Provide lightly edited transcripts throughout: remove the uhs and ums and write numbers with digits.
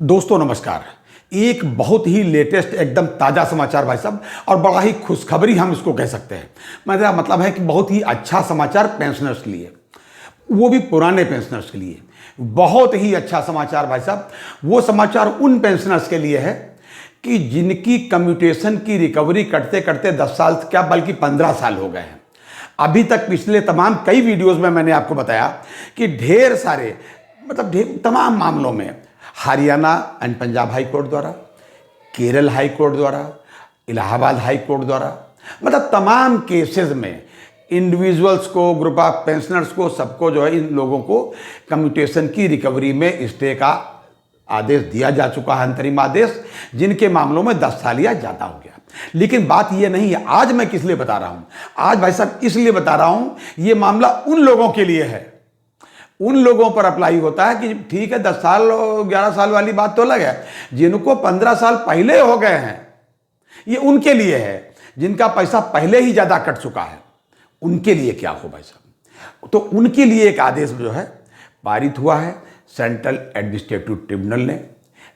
दोस्तों नमस्कार। एक बहुत ही लेटेस्ट एकदम ताज़ा समाचार भाई साहब, और बड़ा ही खुशखबरी हम इसको कह सकते हैं। मेरा मतलब है कि बहुत ही अच्छा समाचार पेंशनर्स के लिए, वो भी पुराने पेंशनर्स के लिए बहुत ही अच्छा समाचार भाई साहब। वो समाचार उन पेंशनर्स के लिए है कि जिनकी कम्यूटेशन की रिकवरी करते करते 10 साल क्या बल्कि 15 साल हो गए हैं। अभी तक पिछले तमाम कई वीडियोस में मैंने आपको बताया कि ढेर सारे तमाम मामलों में Haryana and Punjab high court द्वारा, केरल हाई कोर्ट द्वारा, इलाहाबाद हाई कोर्ट द्वारा, तमाम केसेस में इंडिविजुअल्स को, ग्रुप ऑफ पेंशनर्स को, सबको जो है इन लोगों को कम्यूटेशन की रिकवरी में स्टे का आदेश दिया जा चुका है, अंतरिम आदेश, जिनके मामलों में 10 साल या ज़्यादा हो गया। लेकिन बात यह नहीं है। आज मैं किस लिए बता रहा हूं? आज भाई साहब इसलिए बता रहा हूं, यह मामला उन लोगों के लिए है, उन लोगों पर अप्लाई होता है कि ठीक है 10 साल 11 साल वाली बात तो अलग है, जिनको 15 साल पहले हो गए हैं, ये उनके लिए है। जिनका पैसा पहले ही ज़्यादा कट चुका है, उनके लिए क्या हो भाई साहब? तो उनके लिए एक आदेश जो है पारित हुआ है। सेंट्रल एडमिनिस्ट्रेटिव ट्रिब्यूनल ने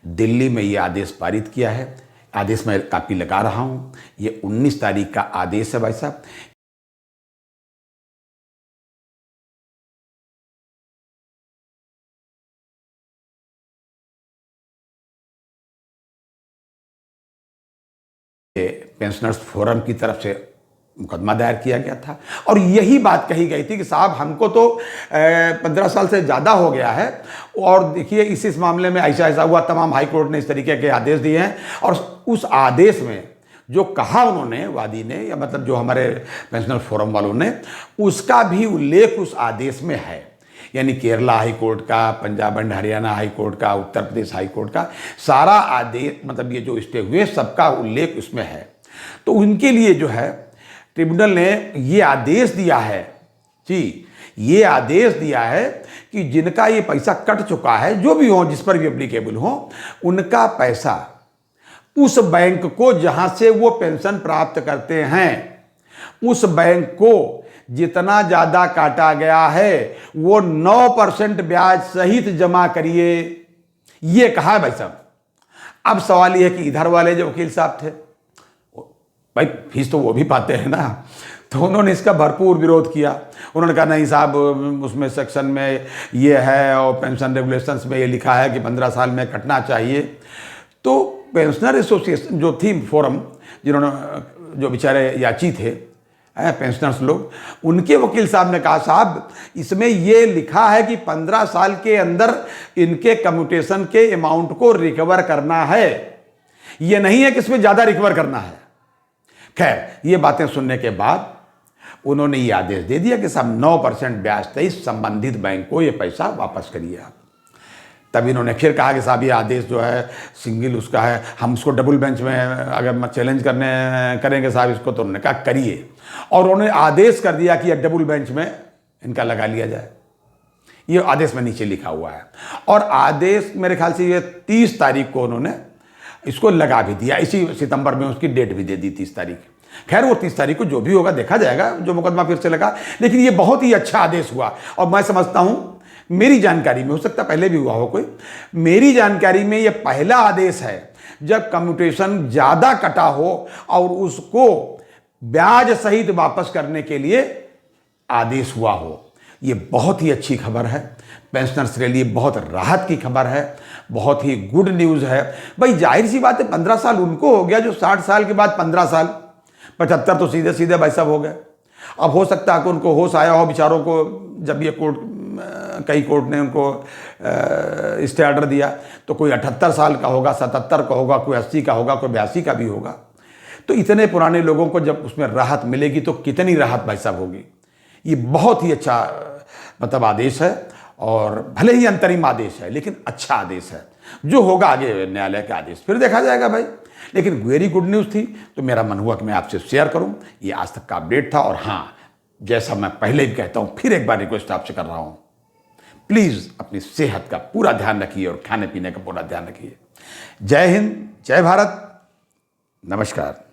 दिल्ली में ये आदेश पारित किया है। आदेश मैं कापी लगा रहा हूँ। ये 19 तारीख का आदेश है भाई साहब। पेंशनर्स फोरम की तरफ से मुकदमा दायर किया गया था और यही बात कही गई थी कि साहब हमको तो 15 साल से ज़्यादा हो गया है, और देखिए इस मामले में ऐसा ऐसा हुआ। तमाम हाई कोर्ट ने इस तरीके के आदेश दिए हैं, और उस आदेश में जो कहा उन्होंने, वादी ने, या जो हमारे पेंशनर फोरम वालों ने, उसका भी उल्लेख उस आदेश में है। यानी केरला हाई कोर्ट का, Punjab and Haryana high court का, उत्तर प्रदेश हाई कोर्ट का सारा आदेश, ये जो स्टे हुए सबका उल्लेख उसमें है। तो उनके लिए जो है ट्रिब्यूनल ने ये आदेश दिया है जी, ये आदेश दिया है कि जिनका ये पैसा कट चुका है, जो भी हो, जिस पर भी एप्लीकेबल हो, उनका पैसा उस बैंक को जहां से वो पेंशन प्राप्त करते हैं, उस बैंक को जितना ज़्यादा काटा गया है वो 9% ब्याज सहित जमा करिए, ये कहा है भाई साहब। अब सवाल ये है कि इधर वाले जो वकील साहब थे, भाई फीस तो वो भी पाते हैं ना, तो उन्होंने इसका भरपूर विरोध किया। उन्होंने कहा नहीं साहब, उसमें सेक्शन में ये है और पेंशन रेगुलेशंस में ये लिखा है कि 15 साल में कटना चाहिए। तो पेंशनर एसोसिएशन जो थी फोरम, जिन्होंने जो बेचारे याची थे पेंशनर्स लोग, उनके वकील साहब ने कहा साहब इसमें ये लिखा है कि 15 साल के अंदर इनके कम्यूटेशन के अमाउंट को रिकवर करना है, ये नहीं है कि इसमें ज़्यादा रिकवर करना है। खैर, ये बातें सुनने के बाद उन्होंने ये आदेश दे दिया कि साहब 9% ब्याज सहित संबंधित बैंक को ये पैसा वापस करिए आप। तब इन्होंने फिर कहा कि साहब ये आदेश जो है सिंगल उसका है, हम उसको डबल बेंच में अगर चैलेंज करेंगे साहब इसको, तो उन्होंने कहा करिए, और उन्होंने आदेश कर दिया कि ये डबल बेंच में इनका लगा लिया जाए। ये आदेश में नीचे लिखा हुआ है, और आदेश मेरे ख्याल से ये 30 तारीख को उन्होंने इसको लगा भी दिया। इसी सितंबर में उसकी डेट भी दे दी 30 तारीख। खैर वो 30 तारीख को जो भी होगा देखा जाएगा, जो मुकदमा फिर से लगा। लेकिन ये बहुत ही अच्छा आदेश हुआ, और मैं समझता हूँ, मेरी जानकारी में, हो सकता पहले भी हुआ हो कोई, मेरी जानकारी में ये पहला आदेश है जब कम्यूटेशन ज़्यादा कटा हो और उसको ब्याज सहित वापस करने के लिए आदेश हुआ हो। ये बहुत ही अच्छी खबर है, पेंशनर्स के लिए बहुत राहत की खबर है, बहुत ही गुड न्यूज़ है। भाई जाहिर सी बात है 15 साल उनको हो गया जो 60 साल के बाद 15 साल, 75 तो सीधे सीधे भाई साहब हो गए। अब हो सकता है कि उनको होश आया हो बेचारों को, जब ये कई कोर्ट ने उनको स्टे ऑर्डर दिया, तो कोई 78 साल का होगा, 77 का होगा, कोई 80 का होगा, कोई 82 का भी होगा। तो इतने पुराने लोगों को जब उसमें राहत मिलेगी तो कितनी राहत भाई साहब होगी। ये बहुत ही अच्छा आदेश है, और भले ही अंतरिम आदेश है लेकिन अच्छा आदेश है। जो होगा आगे न्यायालय का आदेश फिर देखा जाएगा भाई। लेकिन वेरी गुड न्यूज़ थी, तो मेरा मन हुआ कि मैं आपसे शेयर करूं। ये आज तक का अपडेट था, और हाँ, जैसा मैं पहले भी कहता हूं, फिर एक बार रिक्वेस्ट आपसे कर रहा हूं, प्लीज़ अपनी सेहत का पूरा ध्यान रखिए और खाने पीने का पूरा ध्यान रखिए। जय हिंद, जय भारत, नमस्कार।